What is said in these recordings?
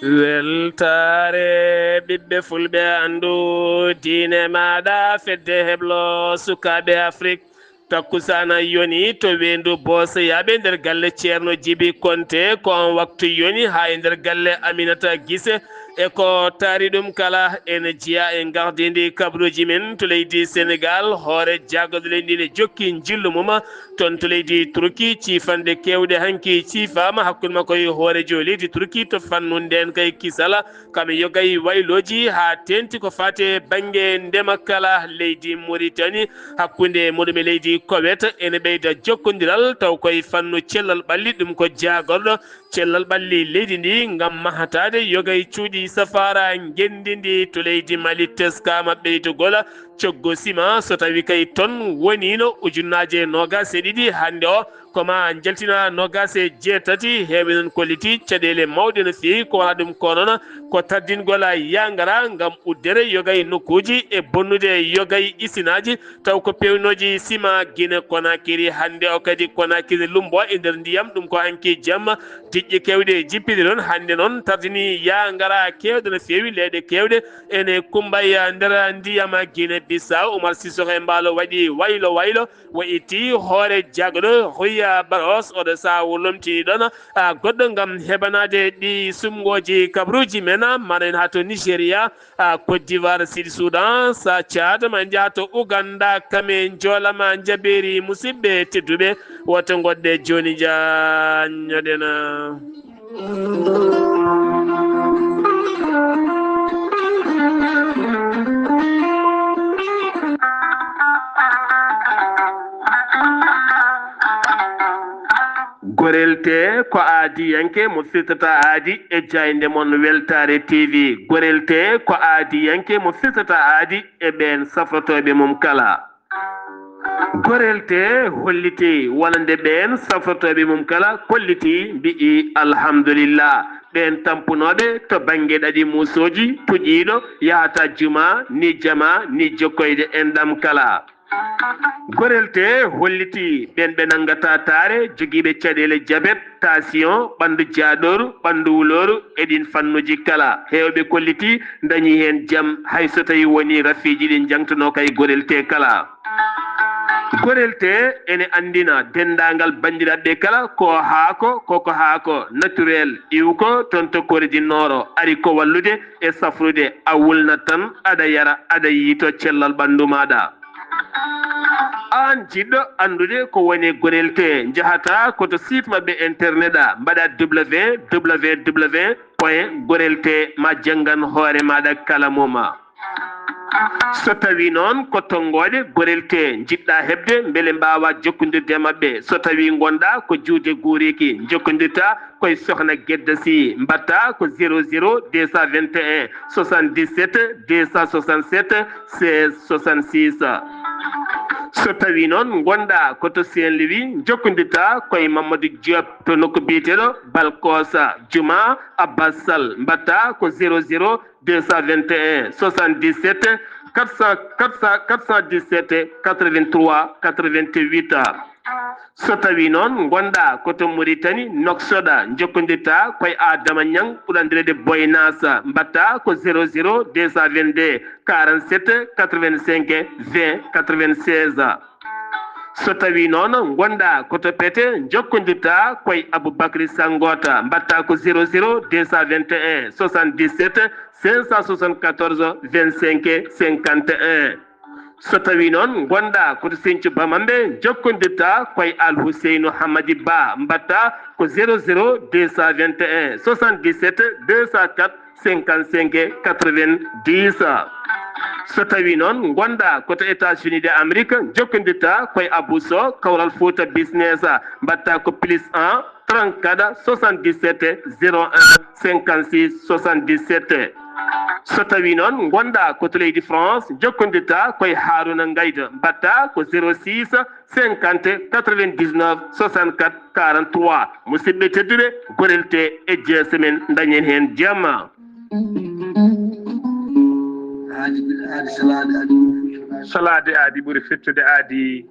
weltare ɓiɓɓe fulɓe andu diine maɗa fedde heblo sukaɓe afrique takkusana yoni to wendu bosoyaɓe nder galle ceerno djiby konté ko on waktu yoni ha e nder galle aminata guise e ko taari ɗum kala ene jiiya e gardidi kabruji men to leydi sénégal hoore jagoɗo leydi ne jokki jillu mum toon to leydi turki ciifanɗe kewɗe hanki ciifama hakkude makko e hoorejo leydi turki to fannu nden kay kisala kame yogay wayloji ha tenti ko fate banggue ndema kala leydi mauritanie hakkude muɗum e leydi kowet ene ɓeyda jokkodiral taw koye fannu cellal ɓalli ɗum ko jagorɗo cellal ɓalli leydi ndi gam mahatade yogay cuuɗi safara gendidi to leydi mali teskama ɓeytugol coggo sima so tawi kay toon wonino ujunnaje nogas e ɗiɗi hande o koma jaltina nogas e jeetati heewi noon kolliti caɗele mawɗe no fewi ko wona ɗum ko noon ko tardingol yangara gam uddere yogay nokkuji e bonnude yogay isinaji taw ko pewnoji sima guine konakiri hande o kadi konakiri lumbo e nder ndiyam ɗum ko hanki jamma diƴƴe kewɗe jippide noon hande noon tardini yangara kewɗe no fewi leyɗe kewɗe ene kumbaya nder ndiyam guine Bissau Oumar Sissoko Embalo waɗi waylo wo itti hoore jagɗo Ruya Baros oɗo sa lomtini ɗon goɗɗo gam heɓanade ɗi sumgoji kabruji men mana en ha to Nigéria Côte d'Ivoire Sud Soudan sa Tchad ma jaa to Ouganda kame joolama jaɓeri musidɓe tedduɓe woto goɗɗe joni jañoɗena gorelte ko aadi yanke mo firtata aadi e jayde mon weltare tv gorelte ko aadi yanke mo firtata aadi e ɓen safrotoɓe mum kala gorelte holliti wonande ɓen safrotoɓe mum kala kolliti mbi'i alhamdulillah ɓen tampunoɓe to banggue ɗaɗi musoji puƴiɗo yahata juma ni jama ni jokkoyde enɗam kala gorelte holliti ɓen ɓe nangata taare joguiɓe caɗele diabète tension ɓandu jaaɗoru ɓandu wuloru eɗin fannuji kala hewɓe kolliti dañi hen jaam hay so tawi woni rafiji ɗi jangtuno kay gorelte kala gorelte ene andina dendagal bandiraɓe kala ko haako naturel iwko toon to kordi noro ari ko wallude e safrude a wulnat tan aɗa yara aɗa yiito cellal ɓandu maɗa an jiɗɗo andude ko woni gorelte jahata koto site mabɓe internet mbaɗa www.gorelte ma janggan hoore maɗa kala moma so tawi noon ko tonggode gorelte jiɗɗa hebde beele mbawa jokkodirde mabɓe so tawi gonɗa ko juude guuriki jokkodirta koye sohna Guedda Sy mbatta ko 00 221 77 267 16 66 so tawi noon gonɗa koto Saint Louis jokkodirta koye Mamadou Diop to nokku biyeteɗo Balkosa Juma Abbas Sall mbatta ko 00 221 77 417 83 88 so tawi noon gonɗa koto Mauritanie Noksoɗa jokkodirta koye Adama Niang ɓurandirede Boynasa mbatta ko 00 222 47 85 20 96 so tawi noon gonɗa koto Pété jokkodirta koye Aboubacry Sangota mbatta ko 00 221 77 574 25 51 so tawi noon gonɗa koto Sinthiou Bamambé jokkodirta koye Al Housseynou Hamadi Ba mbatta ko 00 221 77 204 55 90 so tawi noon gonɗa koto États-Unis de Amérique jokkodirta koye Abousso Kawral Fouta Business mbatta ko +1 34 77 01 56 77 so tawi noon gonɗa koto leydi France jokkodirta koye Harouna Ngayda mbatta ko 06 50 99 64 43 musidɓe tedduɓe gorelte e jeese men dañen hen jamma salade aadi ɓuuri fettude aadi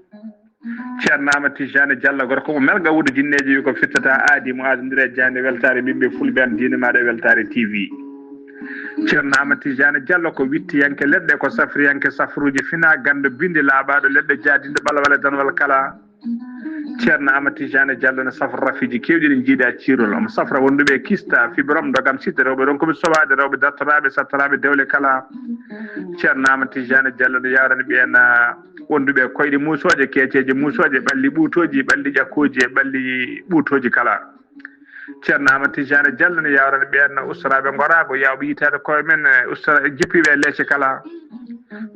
ceerno Amati Jane Diallo gorko mo melga wuude jinneji wi ko fittata aadi mo adondire jande weltare ɓiɓɓe fulɓe an diine maɗa weltare TV ceerno Amati Jane Diallo ko wittiyanke leɗɗe ko safriyanke safruji fina gando binde laaɓaɗo leɗɗe jaadinde ɓalawale danwal kala ceerno Amati Jane Diallo ne safra rafiji kewɗi ɗi jiiɗa cirol omo safra wonduɓe kista fibrom dogam sidde rewɓe ɗon koɓe sowaade rewɓe dartoraɓe sattaraɓe dewle kala ceerno Amati Jane Diallo ne yawrani ɓen wonduɓe koyɗe musoje keeceje musoje ɓalli ɓuutoji ɓalli ƴakkuji e ɓalli ɓuutoji kala ceerno Amati Jane Diallo ne yawrani ɓen ustaraɓe gorago yawɓe yitade koye men ustara jippiɓe leecce kala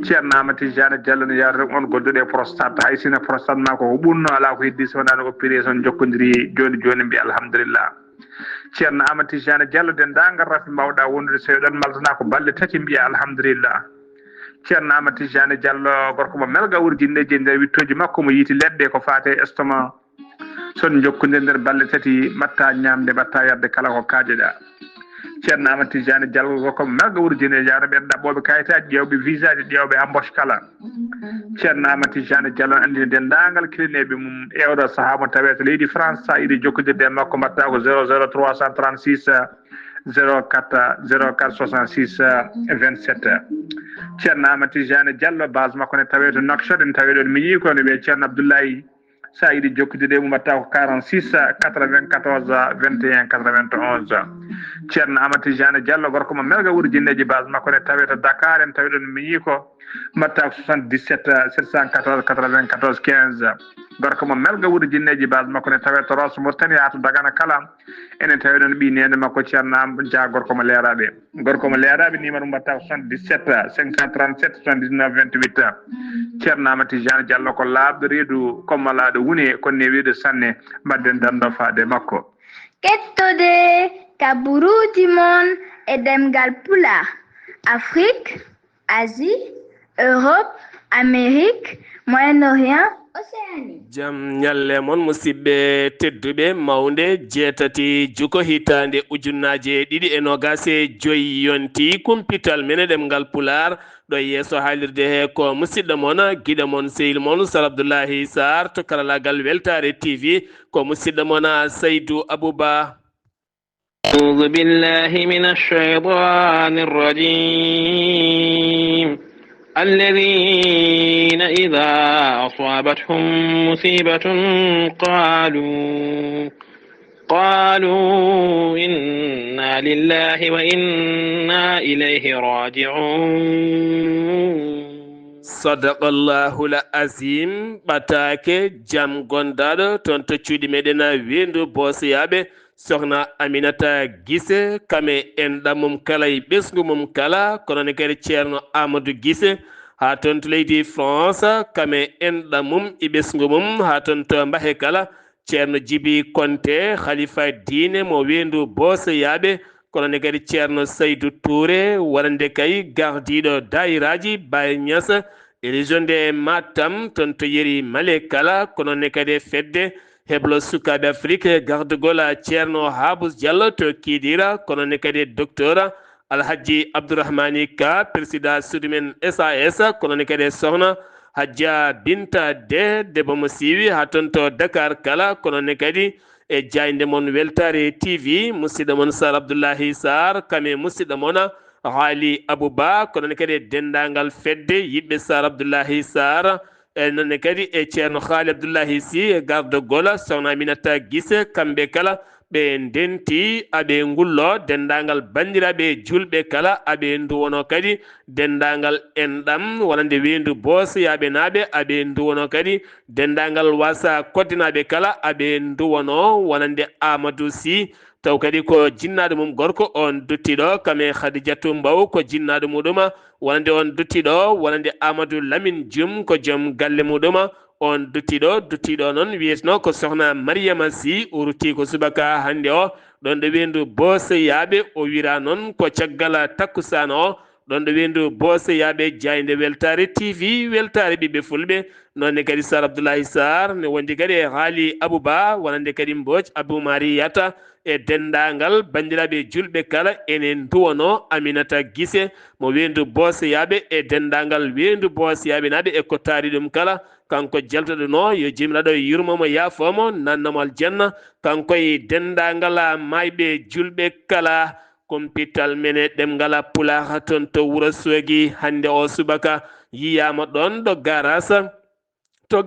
ceerno Amati Jane Diallo ne yawrani on godduɗe prostate hay sino prostate ma ko ɓurno ala ko heddi so wonano opération jokkodiri joni joni mbiya alhamdulillah ceerno Amati Jane Diallo dendagal rafi mbawɗa wondude so ɗon maltana ko balɗe tati mbiya alhamdulillah ceerno Amati Jane Diallo gorko mo melga wurjinneji e nder wittoji makko mo yiiti leɗɗe ko fate estomac son jokkodiri nder balɗe tati mbatta ñamde mbatta yarde kala ko kaajeɗa ceerno Amati Jane Diallo gorko mo melga wurjinneji ara ɓen ɗaɓɓoɓe kayitaji ƴewɓe visa ji ƴewɓe embauche kala ceerno Amati Jane Diallo andini dendagal kilineɓe mum ewɗo saaha mo tawe to leydi France sa yiiɗi jokkodirde e makko mbatta ko 00 336 04 04 66 27 ceerno Amati Jane Diallo base makko ne tawe to Nouakchott en tawi ɗon miñi ko ne wiye ceerno Abdoulaye sa yiiɗi jokkodirde mum mbatta ko 46 94 21 91 ceerno Amati Jane Diallo gorko mo melga wurjinneji base makko ne tawe to Dakar en tawi ɗon miñi ko mbatta ko 77 714 94 15 gorko mo melga wurjinneji base makko ne tawe to Rosso Mauritanie ha to Dagana kala enen tawi ɗon ɓi nene makko ceerno Dia gorko mo leeraɓe numéro mbatta ko 77 537 79 28 ceerno Amati Jane Diallo ko laaɓɗo reedu kommalaɗo woni ko ne wiide sanne mbadden dando faade makko kettode kaburuji mon e demgal pula Afrique Asie Europe Amérique Moyen-Orient Océanie jam ñalle mon musidɓe tedduɓe mawde jeetati juko hitande ujunnaje ɗiɗi e nogase joyi yonti kumpital mene ɗemgal pular ɗo yeeso haalirde he ko musidɗo mon guiɗo mon sehil mon Sar Abdoullahi Sarr to karalagal weltare TV ko musidɗo mon Saydou Abouba. أعوذ بالله من الشيطان الرجيم الذين إذا أصابتهم مصيبة قالوا إنا لله وإنا إليه راجعون صدق الله العظيم batake jam gondaɗo toon to cuuɗi meɗen wendu bosiyaɓe sohna Aminata Guissé kame en ɗammum kala e ɓesgu mum kala kono ne kadi ceerno Amadou Guissé ha toon to leydi France kame en ɗammum e ɓesgu mum ha toon to Mbahe kala ceerno Djibi Konté khalifa diine mo wendu bosiyaɓe kono ne kadi ceerno Saydou Touré wonande kay gardiɗo dayiraji Baye Niass e région de Matam toon to yeri Male kala kono ne kadi fedde heblo sukaɓe Afrique gardugol ceerno Habous Diallo to Kidira kono ne kadi docteur Alhaji Abdourahmani Ka président sudumen SAS kono ne kadi sohna Hadja Binta debbo mo siiwi ha toon to Dakar kala kono ne kadi e jayde mon weltare TV musidɗo mon Sar Abdoullahi Sarr kame musidɗo mon Haali Abouba kono ne kadi dendagal fedde yiɓɓe Sar Abdoullahi Sarr nonne kadi e ceerno Haali Abdoullahi Sy garde gola sohna Aminata Guissé kamɓe kala ɓe ndenti aɓe ngullo dendagal bandiraɓe julɓe kala aɓe duwono kadi dendagal enɗam wonande wendu bosiyaɓe naaɓe aɓe duwono kadi dendagal wasa koddinaɓe kala aɓe duwono wonande Amadou Sy taw kadi ko jinnaɗo mum gorko on duttiɗo kame Khadijatou Mbow ko jinnaɗo muɗum wonande on duttiɗo wonande Amadou Lamine Dioum ko joom galle muɗum on duttiɗo noon wiyetno ko sohna Mariama Sy uruti ko subaka hande o ɗon ɗo wendu bosiyaɓe o wira noon ko caggal takkusan o ɗon ɗo wendu Bosse yaaɓe Jayde Weltare TV weltare ɓiɓɓe fulɓe nonne kadi Sar Abdoulaye Sarr ne wondi kadi e haali Abouba wonande kadi Mbodj Abou Mari Yatta e dendagal bandiraɓe julɓe kala enen duwono Aminata Guissé mo wendu Bosse yaaɓe e dendagal wendu Bosse yaaɓe naɓe e ko taari ɗum kala kanko jaltoɗo no yo jimiraɗo yurmomo yaafomo nannamo aljanna kanko e dendagal mayɓe julɓe kala kompital mene ɗemgala Pulaar toon to Wourossogui hande o subaka yiyama ɗon ɗo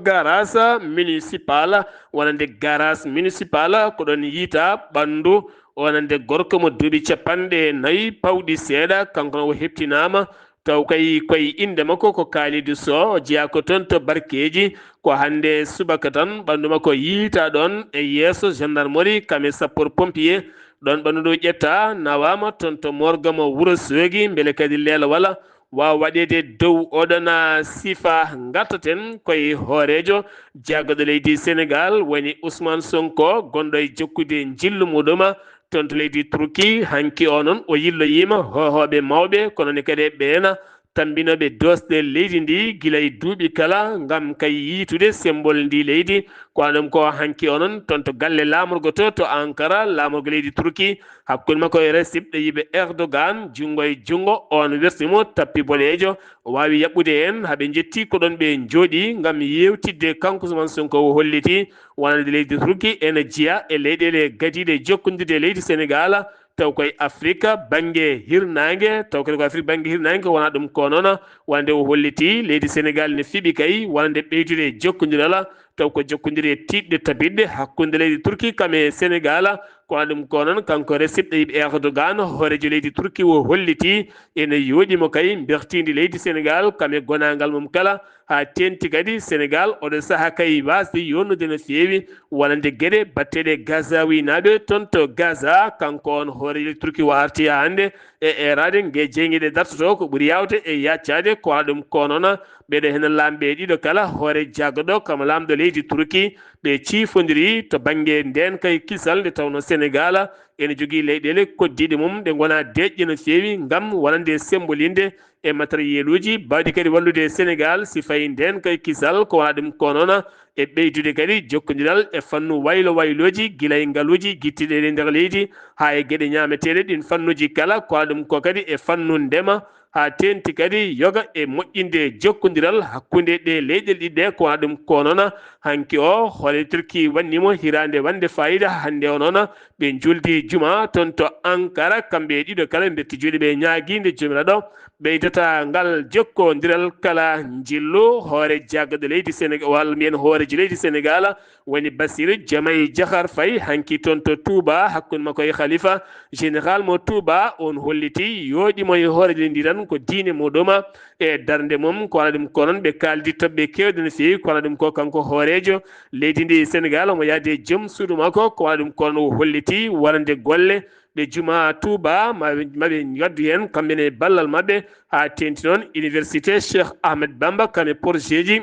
garage municipal wonande garage municipal ko ɗon yiita ɓandu wonande gorko mo duuɓi 4 pawɗi seeɗa kanko o heptinama taw kay koye inde makko ko Kalidou Sow o jeeya ko toon to Barkeji ko hande subaka tan ɓandu makko yiita ɗon e yeeso gendarmerie kame sapeur pompier ɗon ɓandu ɗo ƴetta nawama toon to morgue mo Wourossogui beele kadi leela wala wawa waɗede dow oɗon sifa gartaten koye hoorejo jaggoɗo leydi Sénégal woni Ousmane Sonko gonɗo e jokkude jillu muɗum toon to leydi Turki hanki o noon o yilloyima hohoɓe mawɓe kono ne kadi ɓeena tambinoɓe dosde leydi ndi guila e duuɓi kala gam kay yiitude symbole ndi leydi ko ɗum ko hanki o noon toon to galle lamorgo to Ankara lamorgo leydi Turki hakkude makko e Recep Tayyip Erdogan jungo e jungo on wertimo tappi boɗejo o wawi yaɓɓude hen haaɓe jetti ko ɗon ɓe jooɗi gam yewtidde kanko Ousmane Sonko o holliti wonande leydi Turki ene jeeya e leyɗele gadiɗe jokkodirde leydi Sénégal taw koye Afrique banggue hirnangue taw kadi ko Afrique banggue hirnangue wona ɗum ko noon wonde o holliti leydi Sénégal ne fiiɓi kay wonande ɓeydude jokkodirala taw ko jokkodiri tiɗɗe tabidde hakkude leydi Turki kame Sénégal ko ɗum ko noon kanko Recep Tayyip Erdogan hoorejo leydi Turki o holliti ene yooɗimo kay bertide leydi Sénégal kame gonagal mum kala ha tenti kadi Sénégal oɗo saaha kay wasde yonnude no feewi wonande gueɗe batteɗe Gazawi naɓe toon to Gaza kanko on hoorejo Turki o arti hande e erade gue jeygueɗe dartoto ko ɓuuri yawde e yaccade ko ɗum ko noon ɓeɗo hen lamɓe ɗiɗo kala hoore jaggoɗo kamo lamɗo leydi Turki ɓe ciifodiri to banggue nden kay kisal nde tawno Sénégal ene jogui leyɗele koddiɗe mum ɗe gona deƴƴe no feewi gam wonande sembolinde e matériel uji bawɗi kadi wallude Sénégal si fayi nden kay kisal ko wona ɗum ko noon e ɓeydude kadi jokkodiral e fannu waylo wayloji guila e ngaaluji guittiɗe e nder leydi ha e gueɗe ñameteɗe ɗin fannuji kala ko ɗum ko kadi e fannu ndema ha tenti kadi yoga e moƴƴinde jokkodiral hakkude ɗe leyɗele ɗiɗɗe ko wona ɗum ko noon hanki o hoore Turki wannimo hirande wande fayida hande o noon ɓe juldi juma toon to Ankara kamɓe ɗiɗo kala betti juuɗe ɓe ñaguide jomiraɗo ɓeydata ngal jokkodiral kala jillu hoore jaggaɗo leydi Sénégal walla mbiyen hoorejo leydi Sénégal woni Bassirou Diomaye Diakhar Faye hanki toon to Touba hakkude makko e khalifa général mo Touba on holliti yooɗimo e hoorejo ndi tan ko diine muɗum e darde mum ko wona ɗum ko noon ɓe kaldi toɓɓe kewɗe no fewi ko wona ɗum ko kanko hoorejo leydi ndi Sénégal omo yaade joom suudu makko ko wona ɗum ko noon o holliti wonande golle ɓe juma Touba maɓe gaddu hen kamɓene ballal mabɓe ha tenti noon université Cheikh Ahmed Bamba kane projet ji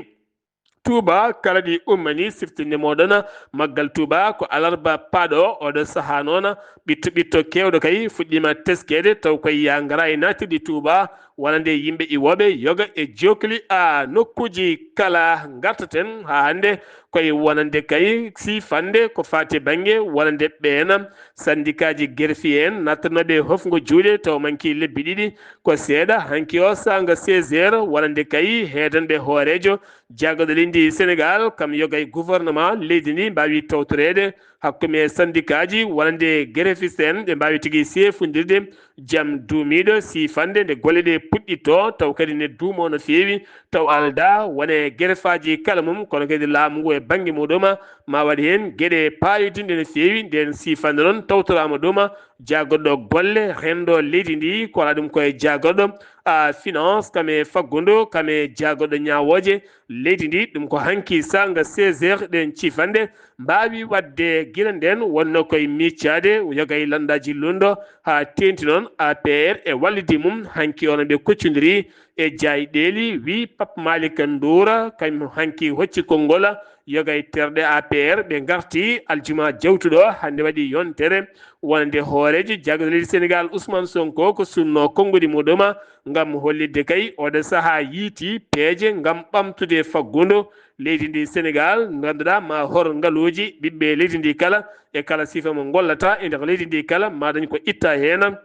Touba kala ɗi ummani siftinde moɗon maggal Touba ko alarba paɗo oɗo saaha noon ɓitto kewɗo kay fuɗɗima teskede taw koye ya gara e natirɗi Touba wonande yimɓe iwoɓe yoga e jokli a nokkuji kala gartaten ha hande koye wonande kay sifande ko fate banggue wonande ɓeena syndicat ji guerfi en nattanoɓe hofgo juuɗe taw manki lebbi ɗiɗi ko seeɗa hanki o sanga 16 heures wonande kay heedanɓe hoorejo jaggoɗo leydi Sénégal kam yoga e gouvernement leydi ndi mbawi tawtorede hakkude syndicat ji wonande greffiste en ɓe mbawi tigui sefundirde jaam duumiɗo sifande nde golle ɗe puɗɗitto taw kadi ne duumo no fewi taw alda wone greffaji kala mum kono kadi laamu ngu e banggue muɗum ma waɗi hen gueɗe payodinde no fewi nden sifande noon tawtorama ɗum jaggoɗo golle rendo leydi ndi ko wona ɗum koye jaggoɗo finance kame faggudu kame jaggoɗo ñawoje leydi ndi ɗum ko hanki sanga 16 heures ɗen cifande mbawi wadde gila nden wonno koye miccade yoga e landaji lundo ha tenti noon APR e wallidi mum hanki ono ɓe koccodiri e jayɗeli wi Pape Malick Ndoura kañum hanki hocci konngol yoga e terɗe APR ɓe garti aljuma jawtuɗo hande waɗi yontere wonde hoorejo jagdo leydi Sénégal Ousmane Sonko ko sunno konngudi muɗum ngam hollidde kay oɗo saaha yiiti peeje ngam ɓamtude faggudu leydi ndi Sénégal ganduɗa ma hor ngaluji ɓiɓɓe leydi ndi kala e kala sifa mo gollata e nder leydi ndi kala ma dañ ko itta hen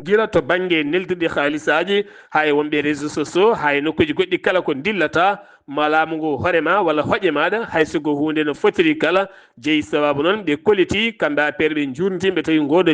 gila to banggue neldude haalisaji hay wonɓe réseaux sociaux hay nokkuji goɗɗi kala ko dillata ma laamu ngu hoorema walla hoƴe maɗa haysogo hunde no fotiri kala jeeyi sababu noon ɓe kolliti kamɓe APR ɓe jurntimɓe tawi ngoɗo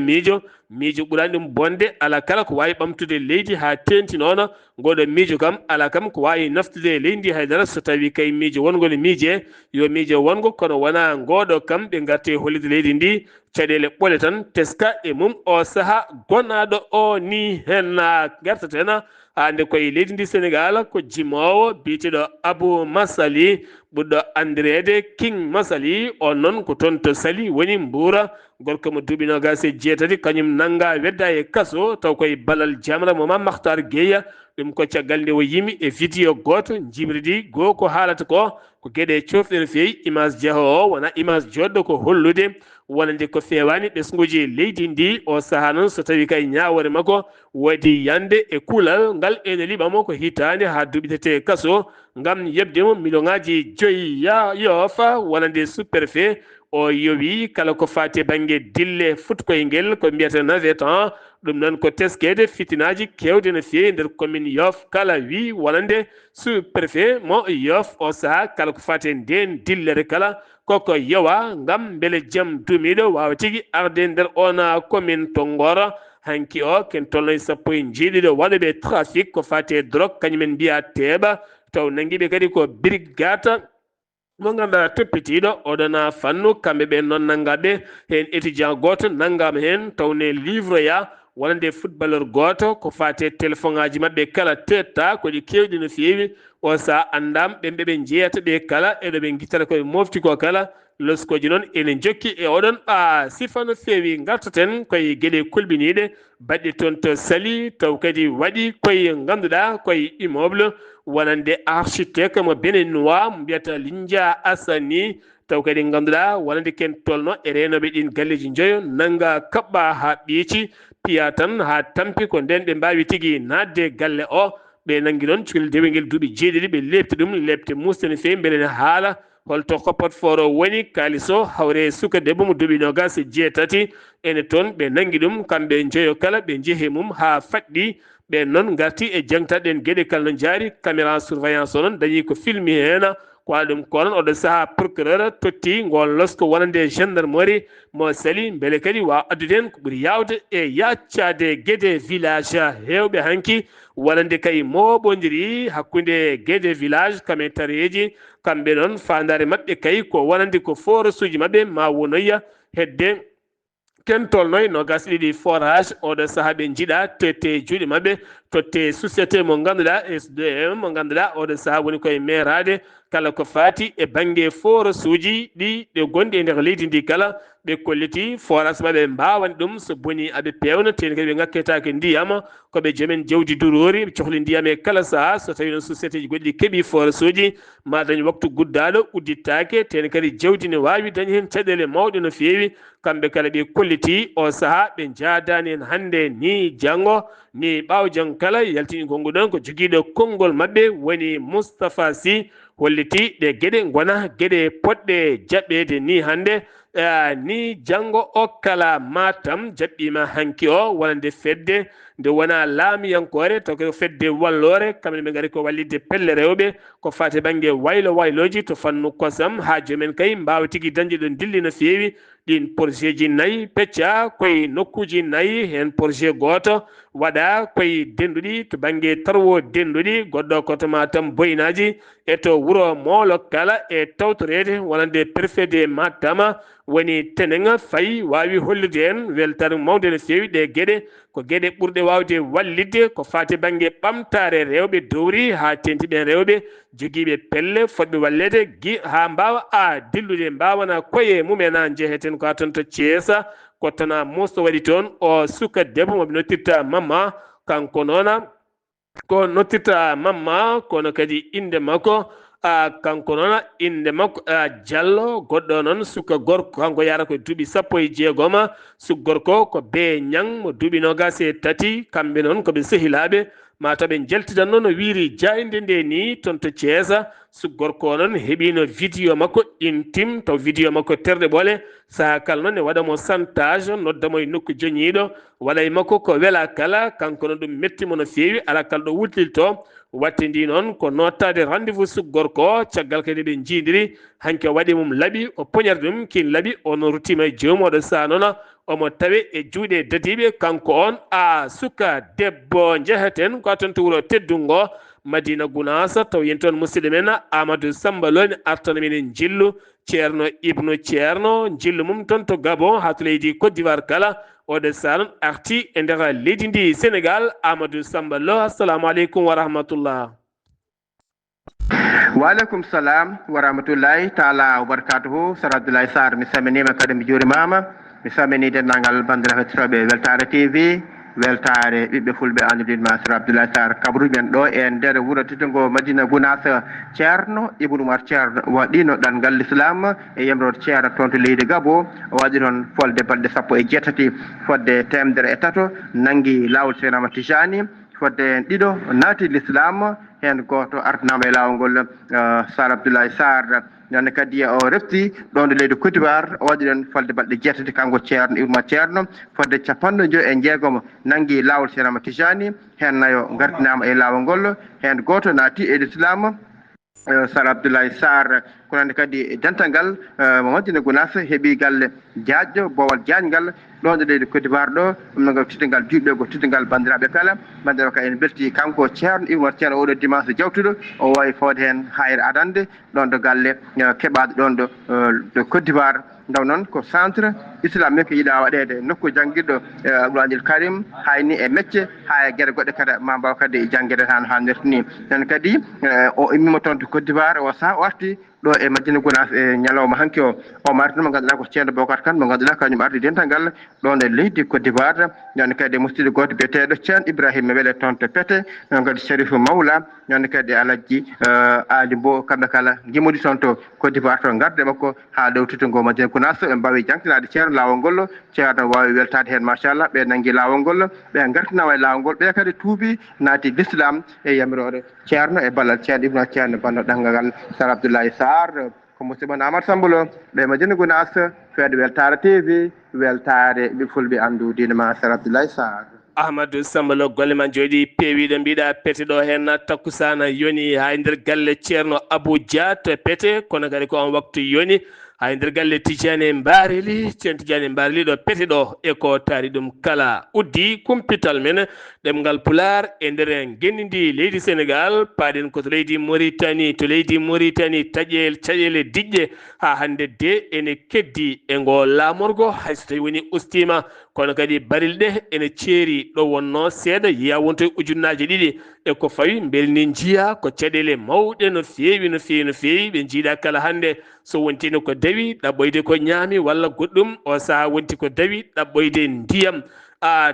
miijo ɓurani ɗum bonde ala kala ko wawi ɓamtude leydi ha tenti noon ngoɗo miijo kam ala kam ko wawi naftude leydi haydara so tawi kay miijo wongol miije yo miijo wongo kono wona ngoɗo kam ɓe garte hollide leydi ndi caɗele ɓole tan teska e mum o saaha gonnaɗo o ni hen gartaten hande koye leydi ndi Sénégal ko jimowo biteɗo Abou Massaly ɓurɗo andirede King Massaly on noon ko toon to Saly woni Mboura gorko mo duuɓi nogas e jeetati kañum nanga wedda e kaso taw koye ballal jamra mo Makhtar Gueye ɗum ko caggal nde o yimi e vidéo goto jibridi goo ko haalata ko gueɗe cofɗe no fewi image jeeho o wona image joɗɗo ko hollude wonande ko fewani ɓesguji leydi ndi o saaha noon so tawi kay ñawore makko waɗi yande e kuulal ngal ene liɓamo ko hitande ha duɓitete kaso ngam yebdemo million ngaji 5 yoofa wonande sous-préfet o yowi kala ko fati banggue dille futkoyngel ko mbiyata navette ɗum noon ko teskede fitinaji kewde no fewi nder commune Yoff kala wi wonande sous-préfet mo Yoff o saaha kala ko fati nden dillere kala koko yewa ngam beele jaam duumiɗo wawa tigui arde nder ona commune to Ngor hanki o ken tolno e 17 waɗoɓe trafic ko fati drogue kañumen mbiya teeɓa taw nanguiɓe kadi ko brigade mo ganduɗa toppitiɗo oɗona fannu kamɓe ɓe noon nangaɓe hen étudiant goto naggama hen tawne livre ya wonande footballeur goto ko fate téléphone ngaji mabɓe kala tetta koɗi kewɗi no fewi o sa andam ɓen ɓe jeeyata ɓe kala eɗo ɓe guittata koye mofti ko kala loskoji noon ene jokki e oɗon sifa no fewi gartaten koye gueɗe kulɓiniɗe baɗɗi toon to Saly taw kadi waɗi koye ganduɗa koye immeuble wonande architecte mo béninois mo mbiyata Lindia Assani taw kadi ganduɗa wonande ken tolno e renoɓe ɗin galleji joyo nanga kaɓɓa ha ɓiici piya tan ha tampi ko nden ɓe mbawi tigui nadde galle o ɓe nangui noon cukalel dewel duuɓi jeeɗiɗi ɓe lebti ɗum lebte musde no fewi beele ne haala holto koppat foro woni kalis o hawre suka debbo mo duuɓi nogas e jeetati ene toon ɓe nangui ɗum kamɓe joyo kala ɓe jeehi mum ha faɗɗi ɓen noon garti e jangtaɗen gueɗe kala no jaari caméra surveillance o noon dañi ko filmi hen ko ɗum ko noon oɗo saaha procureur totti ngol losko wonande gendarmerie mo Saly beele kadi wawa addude hen ko ɓuuri yawde e yaccade guéde village hewɓe hanki wonande kay moɓodiri hakkude guéde village kametareji kamɓe noon fandare mabɓe kay ko wonande ko forage uji mabɓe ma wonoya hedde ken tolnoy nogas ɗiɗi forage oɗo saaha ɓe jiiɗa totte juuɗe mabɓe totte société mo ganduɗa SDM mo ganduɗa oɗo saaha woni koye mairade kala ko fati e banggue forage uji ɗi ɗe gonɗi e nder leydi ndi kala ɓe kolliti forage maɓe mbawani ɗum so boni aɓe pewna teni kadi ɓe ngakketake ndiyam koɓe joomen jawdi durori ɓe cohli ndiyam e kala saaha so tawi noon société ji goɗɗi keeɓi forage uji ma dañ waktu guddaɗo uddittake teni kadi jawdi ne wawi dañi hen caɗele mawɗe no fewi kamɓe kala ɓe kolliti o saaha ɓe jadani hen hande ni janggo ni ɓaw jang kala yaltini gongu ɗon ko joguiɗo konngol mabɓe woni Moustapha Sy holliti ɗe gueɗe gona gueɗe poɗɗe jaɓɓede ni hande ni janggo o kala Matam jaɓɓima hanki o wonande fedde nde wona laamiyankore taw ko fedde wallore kamɓe ɓe gari ko wallidde pelle rewɓe ko fate banggue wayloji to fannu kosam ha joomen kay mbawa tigui dañde ɗo dilli no fewi ɗin projet ji 4 pecca koye nokkuji 4 hen projet goto waɗa koye denduɗi to banggue tarwo denduɗi goɗɗo koto Matam boyinaji e to wuuro Molo kala e tawtorede wonande préfet de Matam woni tenenga fayi wawi hollude en weltare mawde no fewi ɗe gueɗe ko gueɗe ɓurɗe wawde wallidde ko fati banggue ɓamtare rewɓe dowri ha tentiɓe rewɓe joguiɓe pelle fodɓe wallede ha mbawa dillude mbawana koye mumen jeeheten ko ton to Thiés ko tana musto waɗi toon o suka debbo moɓe nottirta Mamma kanko noona ko nottirta Mamma kono kadi inde makko kanko noon inde makko Diallo goɗɗo noon suka gorko kanko yara ko duuɓi 16 suka gorko ko be Niang mo duuɓi 23 kamɓe noon koɓe sehilaɓe mataw ɓe jaltitan noon no wiiri jayde nde ni toon to Thiés suka gorko noon heeɓino vidéo makko intime taw vidéo makko terɗe ɓoole saha kala noon ne waɗamo chantage noddamo e nokku joñiɗo waɗa e makko ko wela kala kanko noon ɗum mettimo no fewi ala kala ɗo wutlilto watte ndi noon ko nottade rendez-vous suka gorko caggal kadi ɓe jiidiri hanke waɗi mum laaɓi o poñata ɗum kin laaɓi ono ruttima e joomum oɗo saha noon omo tawe e juuɗe dadiɓe kanko on suka debbo jeheten ko ton to wuuro teddungo Madina Gounass taw yen toon musidɗo men Amadou Samba Lo ne artana men jillu ceerno Ibnu ceerno jillu mum toon to Gabon ha to leydi Côte d'Ivoire kala oɗo saha arti e nder leydi ndi Sénégal Amadou Samba Lo assalamu aleykum wa rahmatullah. Waaleykum salam wa rahmatullahi taala wa barakatuhu. Sar Abdoulaye Sarr mi saminima kadi mi juurimama mi samini dendagal bandiraɓe hettitoɓe Weltare TV weltare ɓiɓɓe fulɓe andudinma Sar Abdoulaye Sarr kabruɗen ɗo e nder wuuro teddugo Madina Gounass ceerno Ibnu Oumar ceerno waɗino ɗanngal l'islam e yemrode ceerno toon to leydi Gabo o waɗi toon folde balɗe 17 fodde temedere e tato nanggui lawol Seynama Tijani fodde ɗiɗo naati l'islam hen goto artanama e lawol ngol Sar Abdoulaye Sarr nonne kadi o refti ɗon ɗo leydi Côte d'Ivoire o waɗi ɗon falde balɗe 7 kanko ceerno Ibnu Oumar ceerno fodde 56 nanggui lawol Seynama Tijani hen nayo gartinama e lawol ngol hen goto naati e l'islam Sar Abdoulaye Sarr ko nande kadi dental ngal Madina Gounass heeɓi galle Diadjo Bowal Diagne ngal ɗon ɗo leydi Côte d'Ivoire ɗo ɗum noon teddugal juɗɗo ko teddugal bandiraɓe kala bandiraɓe ka en belti kanko ceerno Ibnu Oumar ceerno oɗo dimanche jawtuɗo o wawi fawde hen hayre adande ɗon ɗo galle keɓaɗo ɗon ɗo Côte d'Ivoire ndaw noon ko centre islamique yiiɗa waɗede nokku jangguiɗɗo Abdoul Karim hayni e mecce ha e gueɗe goɗɗe kadi ma mbaw kadi jangguede tan ha ndertini non kadi o immima toon to Côte d'Ivoire o saaha o arti ɗo e Madina Gounass e ñalawma hanki o marti mo ganduɗa ko ceerno Bocar Kane mo ganduɗa kañum ardi dental ngal ɗon e leydi Côte d'Ivoire non kadi musidɗo goto biyeteɗo ceerno Ibrahima Wele toon to Pété non kadi Sharifou Mawla non kadi Alaji Ali Mbo kamɓe kala gimmoɗi toon to Côte d'Ivoire to garde makko ha lewtito ngo Madina Gounass ɓe mbawi jangtinade ceerno lawol ngol ceerno wawi weltade hen machallah ɓe nanggui lawol ngol ɓe gartinama e lawol ngol ɓe kadi tuubi naati l'islam e yamirore ceerno e ballal ceerno Ibnu ceerno banno ɗanngal Sar Abdoulaye Sarr ko musidɗo Amadou Samba Lo ɓe Madina Gounass fedde Weltare TV weltare ɓe fulɓe andu dina ma Sar Abdoulaye Sarr. Ahmadou Samba Lo golle ma jooɗi peewiɗo mbiɗa Pété ɗo hen takkusana yoni ha nder galle ceerno Abou Dia to Pété kono kadi ko on waktu yoni ha nder galle Tidiane Mbareli ceerno Tidiane Mbareli ɗo Pété ɗo e ko taari ɗum kala uddi kumpital men ɗemgal Pulaar e nder gendidi leydi Sénégal paaɗen koto leydi Mauritanie to leydi Mauritanie caƴele diƴƴe ha hande de ene keddi e ngo laamorgo hayso tawi woni ustima kono kadi baril ɗe ene ceeri ɗo wonno seeɗa yiya wonto ujunnaje ɗiɗi e ko fawi belni jiiya ko caɗele mawɗe no feewi no feewi no feewi ɓe jiiɗa kala hande so wontino ko dawi ɗaɓɓoyde ko ñaami walla goɗɗum o saaha wonti ko dawi ɗaɓɓoyde ndiyam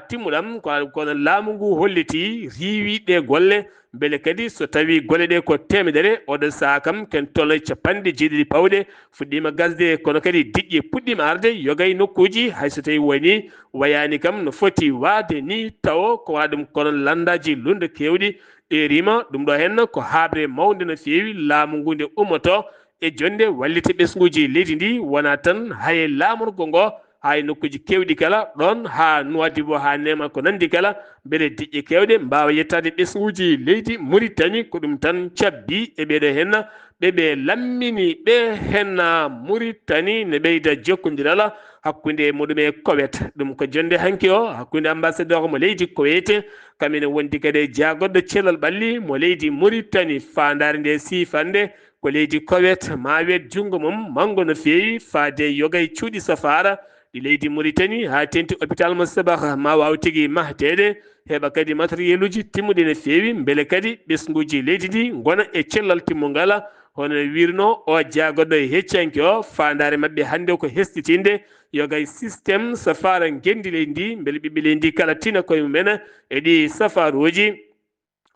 timmuɗam kono laamu ngu holliti riiwi ɗe golle beele kadi so tawi golle ɗe ko temedere oɗo saaha kam ken tolno 50 pawɗe fuɗɗima gasde kono kadi diƴƴe puɗɗima arde yogay nokkuji hayso tawi woni wayani kam no foti waade ni taw ko waɗa ɗum kono landaji lunde kewɗi ɗerima ɗum ɗo henna ko haabre mawde no feewi laamu ngu nde ummoto e jonde wallite ɓesguji leydi ndi wona tan haye laamorgo ngo hay nokkuji kewɗi kala ɗon ha Nouadhibou ha Nema ko nandi kala beele diƴƴe kewɗe mbawa yettade ɓesguji leydi Mauritanie ko ɗum tan cabbi e ɓeɗo henna ɓe lammini ɓe henna Mauritanie ne ɓeyda jokkodirala hakkunde muɗum e Koweït ɗum ko jonde hanki o hakkunde ambassadeur mo leydi Koweït kamine wondi kadi jagoɗɗo cellal ɓalli mo leydi Mauritanie fandare nde sifande ko leydi Koweït ma wet jungo mum mango no feewi faade yoga e cuuɗi safara ɗi leydi Mauritanie ha tenti hôpital mo Sabakh ma waw tigui mahtede heɓa kadi matériel uji timmuɗi no feewi beele kadi ɓesguji leydi ndi gona e cellal timmugal hono wirno o jagoɗɗo e heccanki o fandare mabɓe hande ko hestitinde yogay systéme safara gendi leydi ndi beele ɓiɓɓe leydi ndi kala tina koye mumen eɗi safaruji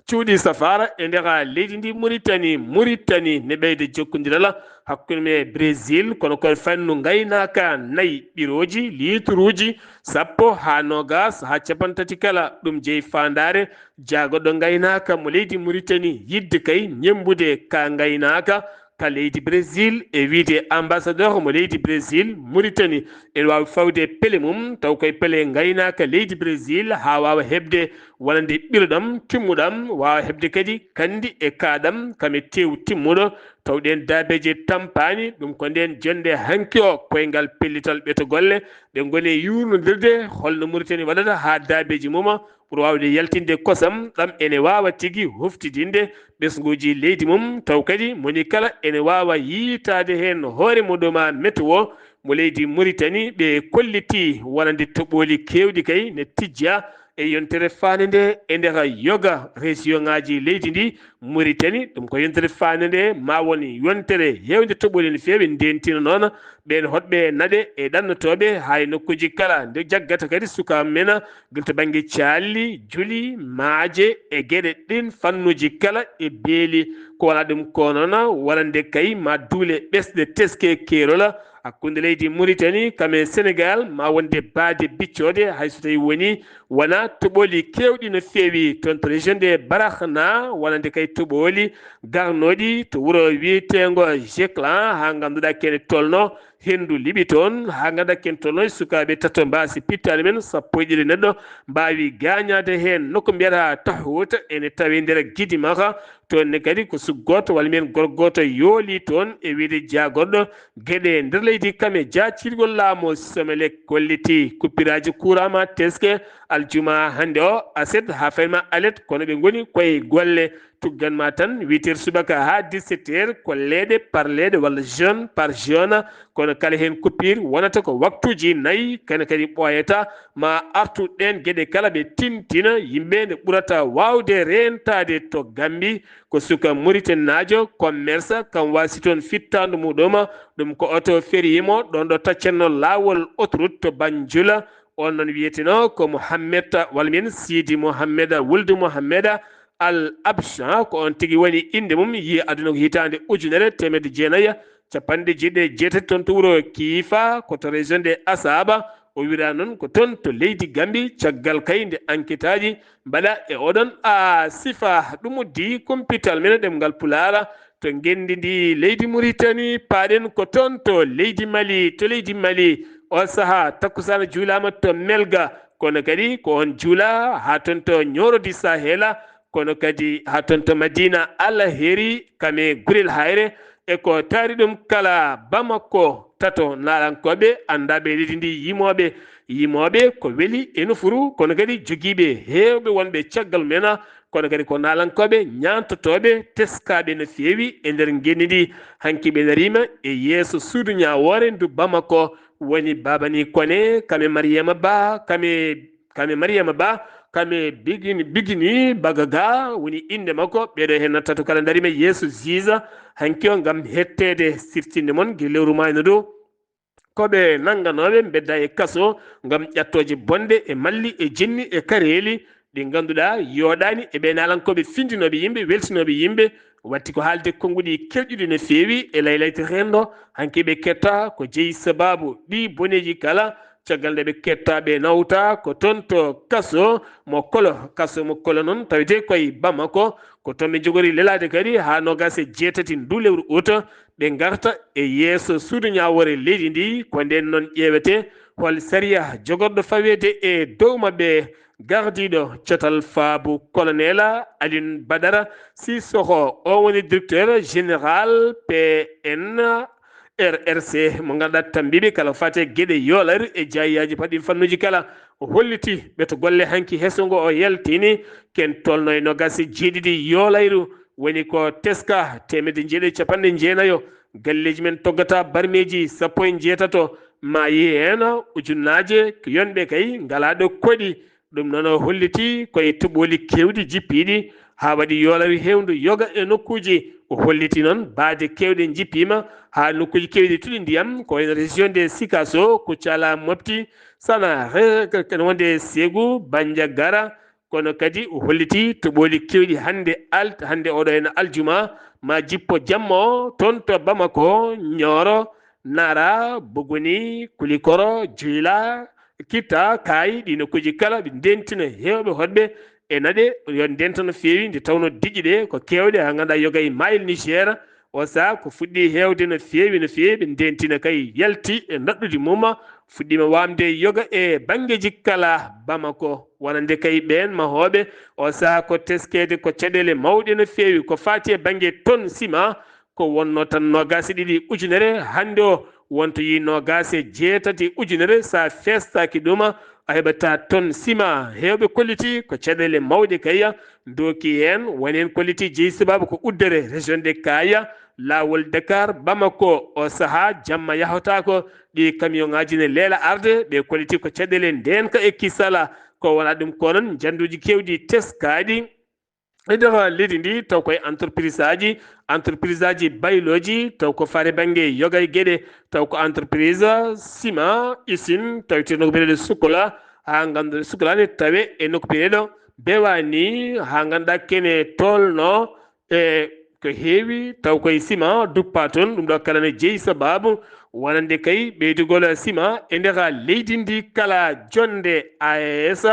cuuɗi safara e nder leydi ndi Mauritanie ne ɓeyde jokkodirala hakkude Brésil kono koye fannu gaynaka nayyi ɓiroji litre uji 10 ha 20 ha 30 kala ɗum jeeyi fandare jagoɗɗo gaynaka mo leydi Mauritanie yidde kay ñembude ka gaynaka ka leydi Brésil e wiide ambassadeur mo leydi Brésil Mauritanie ene wawi fawde pele mum taw koye pele gaynaka leydi Brésil ha wawa hebde wonande ɓiroɗam timmuɗam wawa hebde kadi kandi e kaɗam kame tew timmuɗo tawɗen dabeje tampani ɗum ko nden jonde hanki o koyngal pellital ɓeto golle ɓe goni yurnodirde holno Mauritanie waɗata ha dabeji mum pour wawde yaltinde kosam ɗam ene wawa tigui hoftidinde ɓesguji leydi mum taw kadi moni kala ene wawa yiitade hen hoore muɗuma météo mo leydi Mauritanie ɓe kolliti wonande toɓoli kewɗi kay ne tijja e yontere fande nde e nder yoga région ngaji leydi ndi Mauritanie ɗum ko yontere fande nde ma won yontere hewde toɓoli no fewi ndentino noon ɓen hotɓe naaɗe e ɗannotoɓe hay nokkuji kala nde jaggata kadi sukaɓe men guel to banggue calli juuli maaje e gueɗe ɗin fannuji kala e beeli ko wona ɗum ko noon wonande kay ma duule ɓesɗe teske keerola hakkunde leydi Mauritanie kame Sénégal ma wonde baade biccode hayso tawi woni wona toɓoli kewɗi no feewi toon to région de Barakna wonande kay toɓoli garnoɗi to wuuro wiyetego Jeklan ha ganduɗa kene tolno hendu liɓi toon ha ganduɗa ken tolno sukaɓe tato mbasi pittade men sappo e ɗiɗi neɗɗo mbawi gañade hen nokko mbiyata tahota ene tawi nder guidi maka toonne kadi ko suggoto walla men gorgoto yooli toon e wiide jagoɗɗo gueɗe nder leydi kame jacirgol laamu Somelec kolliti kuppiraji courant ma teske aljuma hande o aset ha fayma alet kono ɓe goni koye golle tugganma tan 8h subaka ha 17h ko leɗe par leɗe walla jeune par jeune kono kala hen coupure wonata ko waktuji 4 kene kadi ɓoyata ma artu ɗen gueɗe kala ɓe tintina yimɓe nde ɓurata wawde rentade to Gambie ko suka Mauritanie najo commerce kam wasi toon fittandu muɗum ɗum ko auto feriyimo ɗon ɗo taccanno lawol autoroute to Banjula on noon wiyeteno ko Mouhamed walla men Sidi Mouhamed Wuld Mouhamed Al Absha ko on tigui woni inde mum yi aduna ko hitande 1998 toon to wuuro Kiifa koto région de Asaba o wira noon ko toon to leydi Gambie caggal kayde enquête aji mbaɗa e oɗon sifa ɗum uddi compital men ɗemgal Pulaar to gendi ndi leydi Mauritanie paaɗen ko toon to leydi Mali o saaha takkusana juulama to Melga kono kadi ko on juula ha toon to ñorodi Sahela kono kadi ha toon to Madina Alheri kame Gurel Hayre e ko taari ɗum kala Bamako tato narankoɓe andaɓe leydi ndi yimoɓe ko weeli e nufuru kono kadi joguiɓe hewɓe wonɓe caggal men kono kadi ko nalankoɓe ñantotoɓe teskaɓe no feewi e nder gendi ndi hanki ɓe darima e yeeso suudu ñawore ndu Bamako woni Babani Kone kame Mariama Ba kame bigini Bagaga woni inde makko ɓeɗo hen tato kala darima yeeso juge hanki o gam hettede siftinde mon guila lewru mayno dow koɓe nangganoɓe bedda e kaso gam ƴattoje bonde e malli e jinni e kareli ɗi ganduɗa yoɗani e ɓe nalankoɓe findinoɓe yimɓe weltinoɓe yimɓe watti ko haalde konnguɗi kewɗiɗi no feewi e laylayti rendo hanki ɓe ketta ko jeeyi sababu ɗi boneji kala caggal nde ɓe kettaɓe nawta ko toon to kaso mo kolo noon tawete koye Bamako ko toon ɓe jogori lelade kadi ha 27 ndu lewru août ɓe garta e yeeso suudu ñawore leydi ndi ko nden noon ƴeewete hol sariya jogorɗo fawede e dow mabɓe gardiɗo cotal faabu colonel Alioune Badara Sissoko o woni directeur général PNRRC mo ganduɗa tambiɓe kala fate gueɗe yoolari e jayiyaji paɗi fannuji kala o holliti ɓeto golle hanki hesogo o yaltini ken tolno e nogasi jeeɗiɗi yoolayru woni ko teska 990 galleji men toggata barmeji 17 ma yi hen ujunnaje ko yonɓe kay ngalaɗo koɗi ɗum noon o holliti koye toɓoli kewɗi jippiɗi ha waɗi yoolari hewndu yoga e nokkuji o holliti noon baade kewɗe jippima ha nokkuji kewɗi tuɗi ndiyam ko wayno région de Sikaso Kuccala Mopti Sana wonde Ségou Bandiagara kono kadi o holliti toɓoli kewɗi hande oɗo hen aljuma ma jippo jamma toon to Bamako Nioro Nara Bogoni Kulikoro Djila Kitta Kayi ɗi nokkuji kala ɓe ndentina hewɓe hoɗɓe e naɗe yo ndenta no fewi nde tawno diƴƴi ɗe ko kewɗe ha ganduɗa yoga e mayel Niger o saaha ko fuɗɗi hewde no fewi ɓe ndentina kay yalti e naɗɗude mum fuɗɗima wamde yoga e banggueji kala Bamako wonande kay ɓen mahoɓe o saaha ko teskede ko caɗele mawɗe no fewi ko fati e banggue tonne ciment ko wonno tan nogasi ɗiɗi ujunere hande o wonto yi nogase jeetati ujunere sa festaki ɗum a heɓata tonne ciment hewɓe kolliti ko caɗele mawɗe kayya doki hen woni hen kolliti jeeyi sababu ko uddere région de Kaya lawol Dakar Bamako o saaha jamma yahotako ɗi camion ngaji ne leela arde ɓe kolliti ko caɗele ndenka e kisala ko wona ɗum ko noon janduji kewɗi teskaɗi e nder leydi ndi taw koye entreprise aji bayloji taw ko fare banggue yoga e gueɗe taw ko entreprise ciment usine tawte nokku biyeɗo Sukola ha ganduɗa Sukolade tawe e nokku biyeɗo Bewani ha ganduɗa kene tolno e ko heewi taw koye ciment duppa toon ɗum ɗo kala ne jeeyi sababu wonande kay ɓeydugol ciment e nder leydi ndi kala jonde AES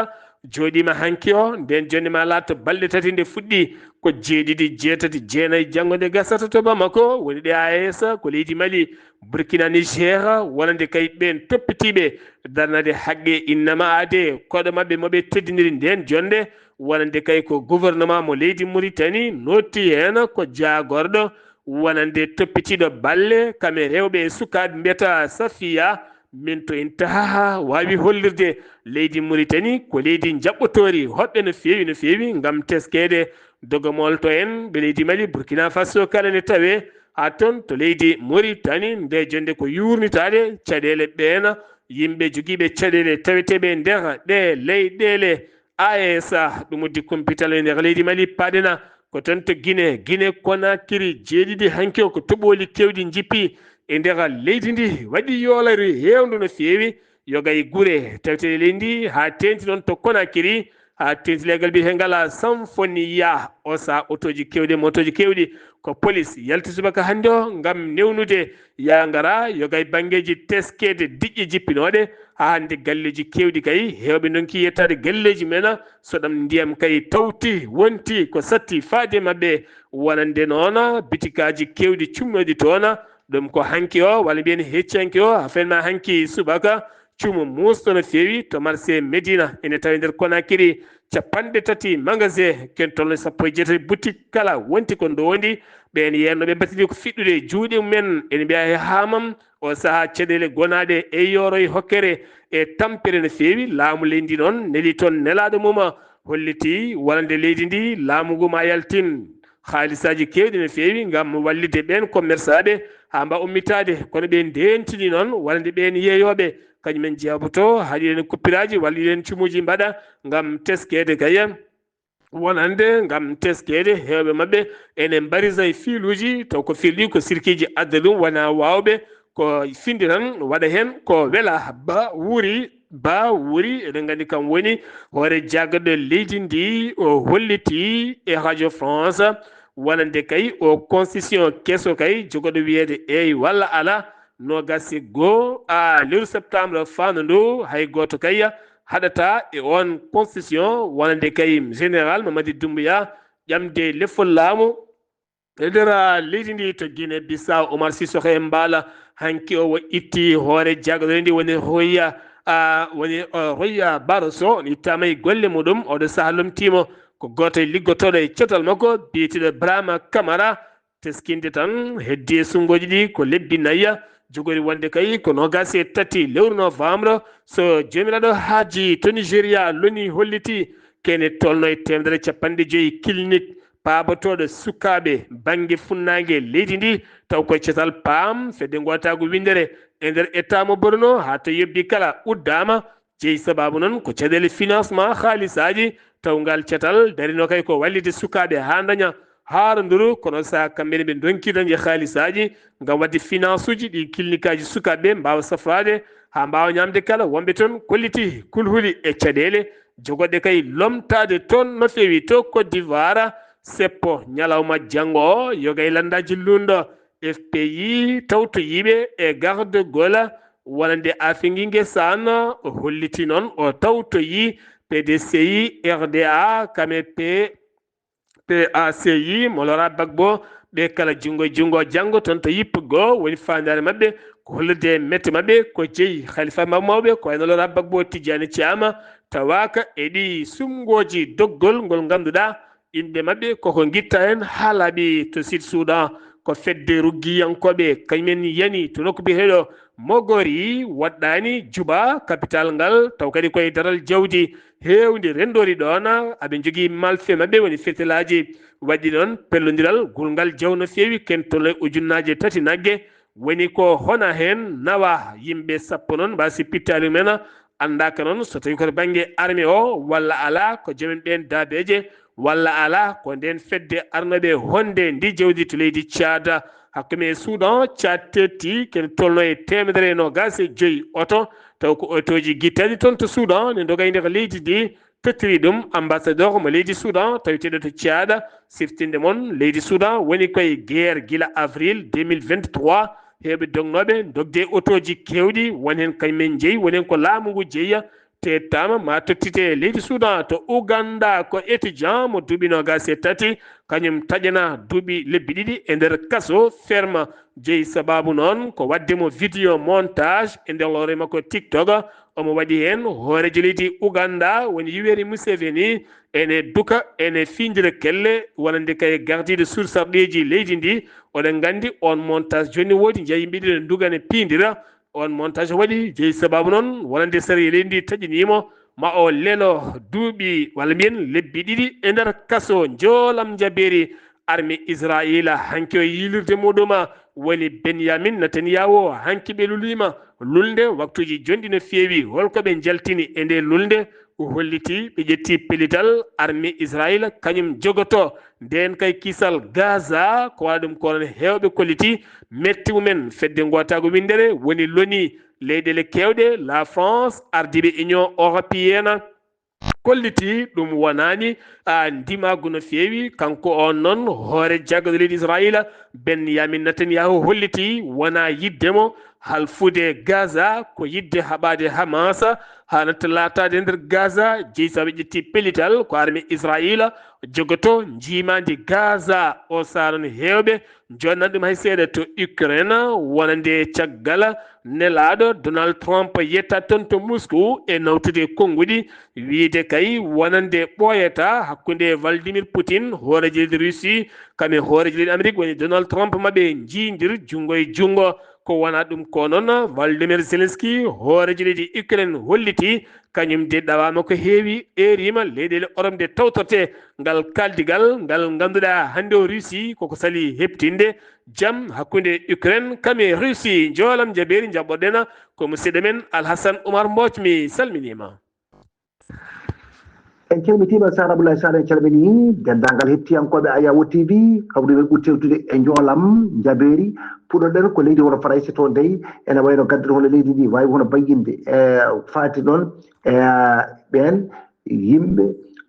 joɗima hanki o nden jonde ma latta balɗe tati nde fuɗɗi ko jeeɗiɗi jeetati jeenayyi janggo nde gasata to Bamako woni ɗe AES ko leydi Mali Burkina Niger wonande kay ɓen toppitiɓe darnade haqqe innama ade koɗo mabɓe moɓe teddiniri nden jonde wonande kay ko gouvernement mo leydi Mauritanie notti hen ko jagorɗo wonande toppitiɗo balle kamɓe rewɓe e sukaɓe mbiyata Safiya min to en taha wawi hollirde leydi Mauritanie ko leydi jaɓɓotori hoɓɓe no fewi gam teskede dogomol to en ɓe leydi Mali Burkina Faso kala ne tawe ha toon to leydi Mauritanie nde jonde ko yurnitade caɗele ɓen yimɓe joguiɓe caɗele taweteɓe nder ɗe leyɗele AES ɗum uddi kumpital e nder leydi Mali paɗena ko toon to Guinée Conakry jeeɗiɗi hanki o ko toɓoli kewɗi jippi e nder leydi ndi waɗi yoolari hewndu no fewi yoga e guure tawete leydi ndi ha tenti noon to Conakry ha tenti legal mbiyetengal ngala Symphonia o sa otoji kewɗi motoji kewɗi ko police yalti subaka hande o gam newnude ya ngara yoga e banggueji teskede diƴƴe jippinoɗe ha hande galleji kewɗi kay hewɓe donki yettade galleji men so ɗam ndiyam kay tawti wonti ko satti faade mabɓe wonande noon bitikaji kewɗi cumnoɗi toon ɗum ko hanki o walla mbiyen heccanki o afenma hanki subaka cuumu musto no fewi to marché Médina ene tawi nder Conakry 30 magasin ken tolno 17 boutique kala wonti ko ndondi ɓen yenno ɓe batidi ko fiɗɗude juuɗe mumen ene mbiya e hamam o saaha caɗele gonaɗe e yoro e hokkere e tampere no fewi laamu leydi noon neli toon nelaɗo mum holliti wonande leydi ndi laamu ngu ma yaltin haalisaji kewɗi no fewi gam wallide ɓen commerçant ɓe ha mba ummitade kono ɓe ndentini noon wonande ɓen yeeyoɓe kañumen jeeyaboto haɗi hen kuppiraji walla ɗiɗen cumuji mbaɗa gam teskede kay wonande gam teskede hewɓe mabɓe ene mbarisa e fiiluji taw ko fiilɗi ko sirkiji adda ɗum wona wawɓe ko finde tan waɗa hen ko weela ba wuuri eɗen gandi kam woni hoore jaggaɗo leydi ndi o holliti e radio France wonande kay o constitution kesso kay jogoɗo wiyede eyi walla ala nogasi goo lewru septembre fano ndu hay goto kay haɗata e on constitution wonande kay général Mamadi Doumbouya ƴamde lefol laamu e nder leydi ndi to Guinée Bissau Oumar Sissoko e Mbala hanki o itti hoore jaggaɗo ndi woni Rohia woni Roya Barroso ni tamay golle muɗum oɗo sahalum timo ko goto e liggotoɗo e cetal makko biyeteɗo Brahma Camara teskinde tan heddi sungoji ɗi ko lebbi nayya jogori wonde kay ko 23 lewru novembre so jomiraɗo haaji to Nigéria loni holliti kene tolno e 150 clinique paabotoɗo sukaɓe banggue funnague leydi ndi taw koye cetal paam fedde gotago windere e nder état mo Borno ha to yebbi kala uddama jeeyi sababu noon ko caɗele financement haalisaji taw ngal cetal darino kay ko wallide sukaɓe ha daña haaranduru kono sa kamɓene ɓe donki dañde haalisaji ngam wadde finance uji ɗi clinique aji sukaɓe mbawa safrade ha mbawa ñamde kala wonɓe toon kolliti kulhuli e caɗele jogoɗe kay lomtade toon no fewi to Côte d'Ivoire seppo ñalawma janggo o yogay landaji lundo FPI tawto yiɓe e garde gola wonande Afinguingue Sane o holliti noon o tawto yi PDCI RDA kame PACI Molora Bagbo ɓe kala jungo janggo toon to yippugo woni fandare mabɓe ko hollude mette mabɓe ko jeeyi Khalifa mawɓe ko wayno Molora Bagbo Tidiane Thiam tawaka eɗi sumgoji doggol ngol ganduɗa inde mabɓe koko guitta hen ha laaɓi to sud Soudan ko fedde ruggiyankoɓe kañumen yani to nokku biyeteɗo Mogori waɗɗani Juba capital ngal taw kadi koye daral jawdi hewdi rendori ɗon aɓe jogui malfe mabɓe woni fetelaji waɗi ɗon pellodiral gulngal jaw no fewi ken tolle ujunnaje 3 naggue woni ko hona hen nawa yimɓe sappo noon mbasi pittari men andaka noon so tawi koto banggue armée o walla ala ko joomen ɓen daabeje walla ala ko nden fedde arnoɓe honde ndi jawdi to leydi Tchad hakkume Soudan Tchad tetti ken tolno e 125 oto taw ko otoji guittaɗi toon to Soudan ne dogay nder leydi ndi tottiri ɗum ambassadeur mo leydi Soudan taweteɗo to Tchad siftinde moon leydi Soudan woni koye guerre gila avril 2023 heɓe dognoɓe dogde otoji kewɗi won hen kañumen jeeyi woni hen ko laamu ngu jeeya tettama ma tottite leydi Soudan to Uganda ko étudiant mo duuɓi 23 kañum taƴana duuɓi lebbi ɗiɗi e nder kaso ferme jeeyi sababu noon ko waddemo vidéo montage e nder hoore makko TikTok omo waɗi hen hoorejo leydi Uganda woni Yoweri Museveni ene duka ene findira kelle wonande kay gardiɗo sursarɗeji leydi ndi oɗen gandi on montage joni woodi jeeyi yimɓe ɗiɗi ne duga ne pindira on montage waɗi jeeyi sababu noon wonande sari leydi ndi taƴinimo ma o lelo duuɓi walla mbiyen lebbi ɗiɗi e nder kaso joolam jaberi armée Israila hanki o yilirde muɗum woni Benyamin Netanyahu hanki ɓe lulima lulde waktuji jonɗi no feewi holko ɓe jaltini e nde lulde o holliti ɓe ƴetti pellital armée Israila kañum jogoto nden kay kisal Gaza ko waɗa ɗum kono hewɓe kolliti metti mumen fedde gotago windere woni loni leyɗele kewɗe la France ardiɓe Union européenne kolliti ɗum wonani ndimagu no feewi kanko on noon hoore jaggaɗo leydi Israila Benyamin Netanyahu holliti wona yiddemo halfude Gaza ko yidde haɓade Hamas hanata latade nder Gaza jeeyi saɓe ƴetti pellital ko armée Israila jogoto jimadi Gaza o saron hewɓe jonnan ɗum hay seeɗa to Ukraine wonande caggal nelaɗo Donald Trump yetta toon to Moscou e nawtude konnguɗi wiide kay wonande ɓooyata hakkude Vladimir Poutine hoorejo leydi Russie kame hoorejo leydi Amérique woni Donald Trump maɓe jiidir jungo e jungo ko wona ɗum ko noon Volodymyr Zelensky hoorejo leydi Ukraine holliti kañum de ɗawama ko heewi erima leyɗele Europe nde tawtorte ngal kaldigal ngal ganduɗa hande o Russie koko sali heɓtinde jaam hakkude Ukraine kame Russie joolam jaberi jaɓɓoɗen ko musidɗo men Alhassane Oumar Mbodj mi salminima. en calmitima Sar Abdoulaye Sarr en calmini dendagal hettiyankoɓe Ayawo TV kawruɓe ɓuri tewtude e joolam jaberi puɗoɗen ko leydi hono Faraysi to dey ene wayno gaddude hono leydi ndi wawi hono bayyinde e faati noon e ɓen yimɓe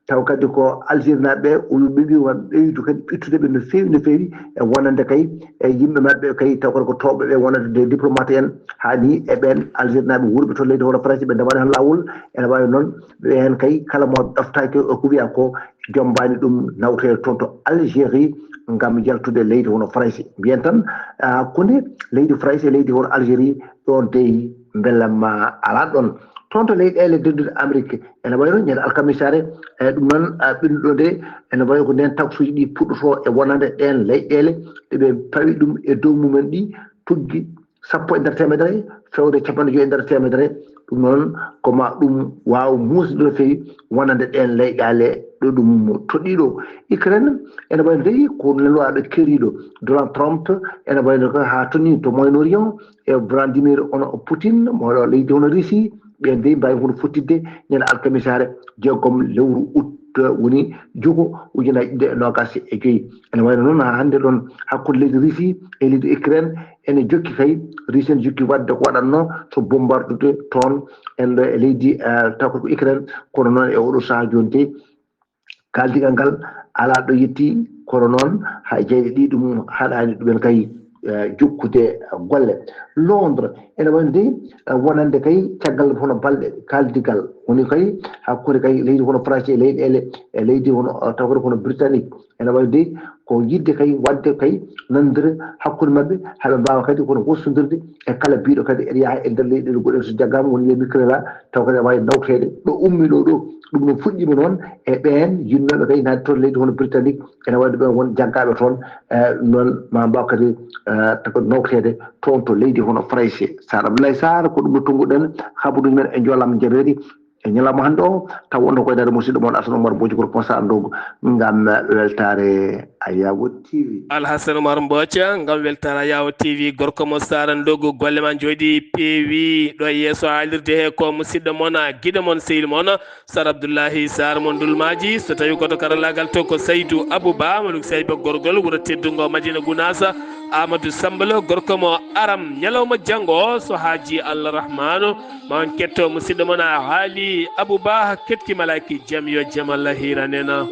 taw kadi ko Algérie naɓe ɓeɓi ɓeydu kadi ɓittudeɓe no fewi e wonande kay e yimɓe mabɓe kay taw kadi ko towɓeɓe wonande des diplomate en hani e ɓen Algérie naɓe wurɓe to leydi hono Faraysi ɓe ndewani hen lawol ene wawi noon ɓe hen kay kala mo ɗoftaki ko wiya ko jombani ɗum nawtede toon to Algérie ngam jaltude leydi hono Faraysi mbiyen tan hakkude leydi Faraysi e leydi hono Algérie ɗon dey beelam ala ɗon toon to leyɗele deddude Amérique ene wayno ñande alkamisare ɗum noon ɓinɗo nde ene wayi ko nden taxuji ɗi puɗɗoto e wonande ɗen leyɗele ɗeɓe pawi ɗum e dow mumen ɗi tuggi 10 e nder temedere fewde 50 e nder temedere ɗum noon koma ɗum wawa musde no fewi wonande ɗen leyɗele ɗo ɗum toɗɗiɗo Ukraine ene wayno dey ko leloaɗo keeriɗo Donald Trump ene wayno ko ha toni to Moyen-Orient e Vladimir Poutine moɗo leydi hono Russie ɓen dey mbawi hono fottidde ñande alkamisare jeegom lewru août woni jugo 2025 ene wayno noon ha hande ɗon hakkude leydi Russie e leydi Ukraine ene jokki kay Russie ene jokki wadde ko waɗatno so bombardude toon ende e leydi taw ko Ukraine kono noon e oɗo saaha joni de kaldigal ngal ala ɗo yetti kono noon ha jeyɗe ɗi ɗum haɗani ɗumen kay jokkude golle Londres ene wayno de wonande kay caggal hono balɗe kaldigal woni kay hakkude kay leydi hono France e leyɗele e leydi hono tawde hono Britannique ene wayno de ko yidde kay wadde kay nandire hakkude mabɓe haɓe mbawa kadi kono wostodirde e kala biɗo kadi ene yaaha e nder leyɗele goɗɗe so jaggama woni wiye micrela taw kadi wawi nawtede ɗo ummiɗo ɗo ɗum no fuɗɗima noon e ɓen yinnoɓe kay naati toon leydi hono Britannique ene wayno ɓen won jaggaɓe toon noon ma mbaw kadi tako nawtede toon to leydi hono France Sar Abdoulaye Sarr ko ɗum no tonguɗen habaruji men e joolam jaɓeri e ñalawma hannde o taw wonno koye nder musidɗo moon Assane Oumar Bodji ko responsable ndogo ngam weltare Ayawo TV Alhassane Oumar Mbothia ngam weltare Ayawo TV gorko mo Sara Ndogo golle ma jooɗi peewi ɗo yeeso haalirde he ko musidɗo moon guiɗo moon sehil moon Sar Abdoullahi Sarr mo Ndulmaji so tawi koto karallagal to ko Saydou Abouba mo Sayba gorgol wuuro teddungo Madina Gounasa Amadou Sambalo gorko mo Aram ñalawma janggo so haaji Allah Rahmanu ma on ketto musidɗo moon haali Abouba ketki malaki jaam yo jaam Allah hiranena